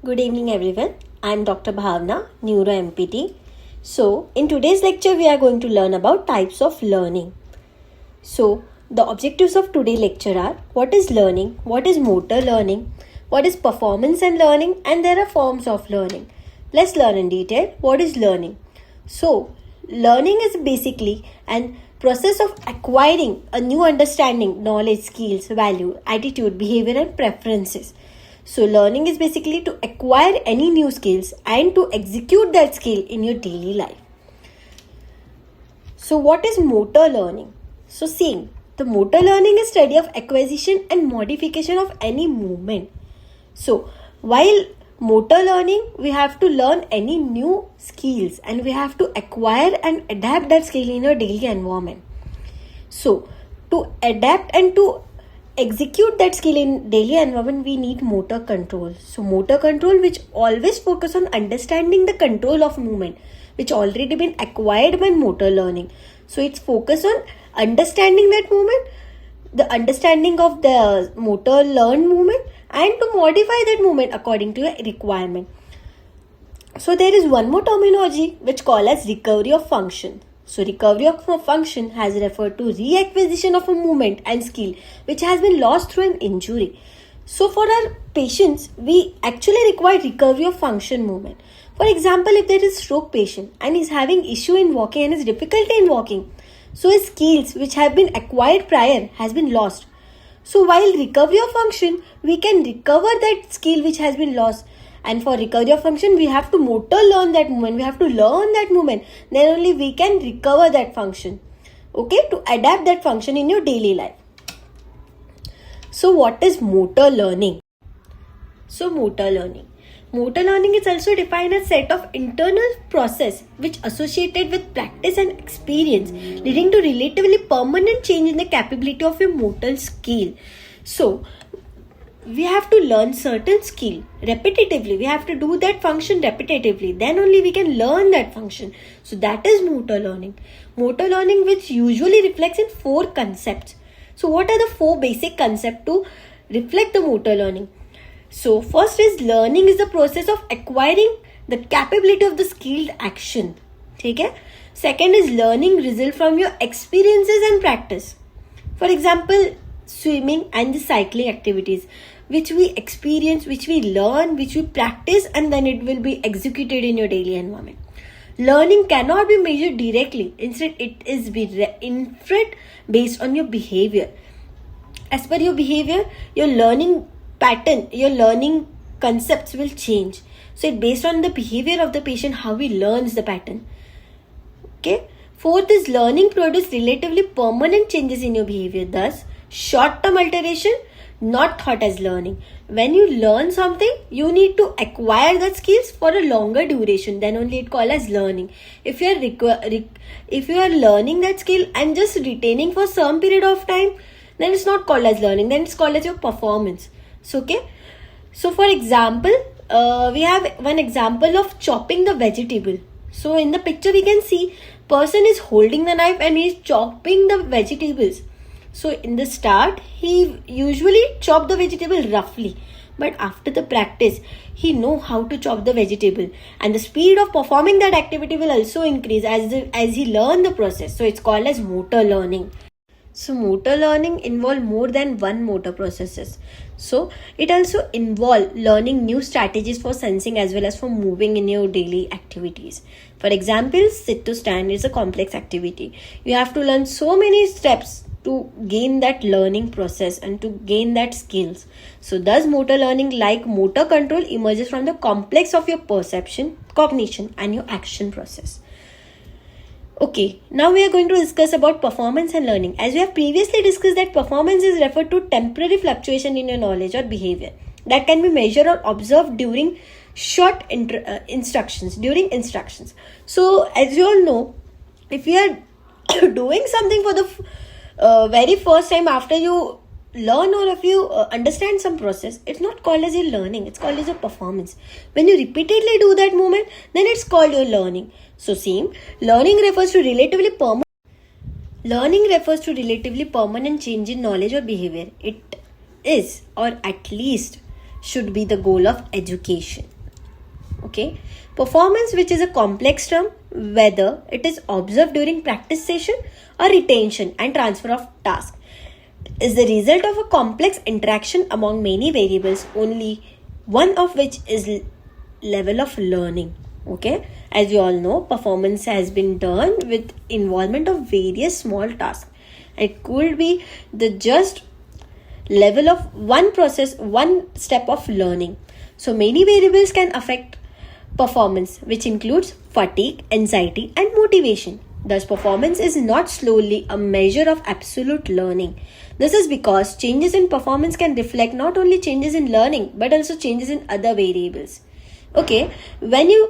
Good evening everyone. I am Dr. Bhavna, Neuro MPT. So, in today's lecture we are going to learn about types of learning. So, the objectives of today's lecture are what is learning, what is motor learning, what is performance and learning, and there are forms of learning. Let's learn in detail what is learning. So, learning is basically an process of acquiring a new understanding, knowledge, skills, value, attitude, behavior and preferences. So learning is basically to acquire any new skills and to execute that skill in your daily life. So what is motor learning? So same, the motor learning is study of acquisition and modification of any movement. So while motor learning, we have to learn any new skills and we have to acquire and adapt that skill in your daily environment. So to adapt and to execute that skill in daily environment, we need motor control. So motor control, which always focus on understanding the control of movement, which already been acquired by motor learning. So it's focus on understanding that movement, the understanding of the motor learned movement, and to modify that movement according to your requirement. So there is one more terminology which called as recovery of function. So recovery of a function has referred to reacquisition of a movement and skill which has been lost through an injury. So for our patients, we actually require recovery of function movement. For example, if there is stroke patient and is having issue in walking and is difficulty in walking, so his skills which have been acquired prior has been lost. So while recovery of function, we can recover that skill which has been lost. And for recovery of function, we have to motor learn that movement. We have to learn that movement. Then only we can recover that function. Okay, to adapt that function in your daily life. So what is motor learning? So motor learning. Motor learning is also defined as set of internal process which associated with practice and experience leading to relatively permanent change in the capability of your motor skill. So we have to learn certain skill repetitively. We have to do that function repetitively. Then only we can learn that function. So that is motor learning. Motor learning which usually reflects in 4 concepts. So what are the 4 basic concepts to reflect the motor learning? So first is learning is the process of acquiring the capability of the skilled action. Okay? Second is learning result from your experiences and practice. For example, swimming and the cycling activities which we experience, which we learn, which we practice, and then it will be executed in your daily environment. Learning cannot be measured directly. Instead, it is inferred based on your behavior. As per your behavior, your learning pattern, your learning concepts will change. So it's based on the behavior of the patient, how he learns the pattern. Okay. Fourth is learning produces relatively permanent changes in your behavior. Thus, short-term alteration not thought as learning. When you learn something, you need to acquire that skills for a longer duration. Then only it called as learning. If you are learning that skill and just retaining for some period of time, then it's not called as learning. Then it's called as your performance. So okay. So for example, we have one example of chopping the vegetable. So in the picture we can see person is holding the knife and he is chopping the vegetables. So in the start, he usually chop the vegetable roughly. But after the practice, he know how to chop the vegetable. And the speed of performing that activity will also increase as he learn the process. So it's called as motor learning. So motor learning involve more than one motor processes. So it also involve learning new strategies for sensing as well as for moving in your daily activities. For example, sit to stand is a complex activity. You have to learn so many steps to gain that learning process and to gain that skills. So thus motor learning, like motor control, emerges from the complex of your perception, cognition and your action process. Okay, now we are going to discuss about performance and learning. As we have previously discussed that performance is referred to temporary fluctuation in your knowledge or behavior that can be measured or observed during short instructions. So as you all know, if you are doing something for the very first time after you learn or if you understand some process, it's not called as your learning, it's called as your performance. When you repeatedly do that movement, then it's called your learning. So same, learning refers to relatively permanent change in knowledge or behavior. It is, or at least should be, the goal of education. Okay, performance, which is a complex term, whether it is observed during practice session or retention and transfer of task, is the result of a complex interaction among many variables, only one of which is level of learning. Okay, as you all know, performance has been done with involvement of various small tasks. It could be the just level of one process, one step of learning. So many variables can affect performance, which includes fatigue, anxiety, and motivation. Thus, performance is not solely a measure of absolute learning. This is because changes in performance can reflect not only changes in learning but also changes in other variables. Okay, when you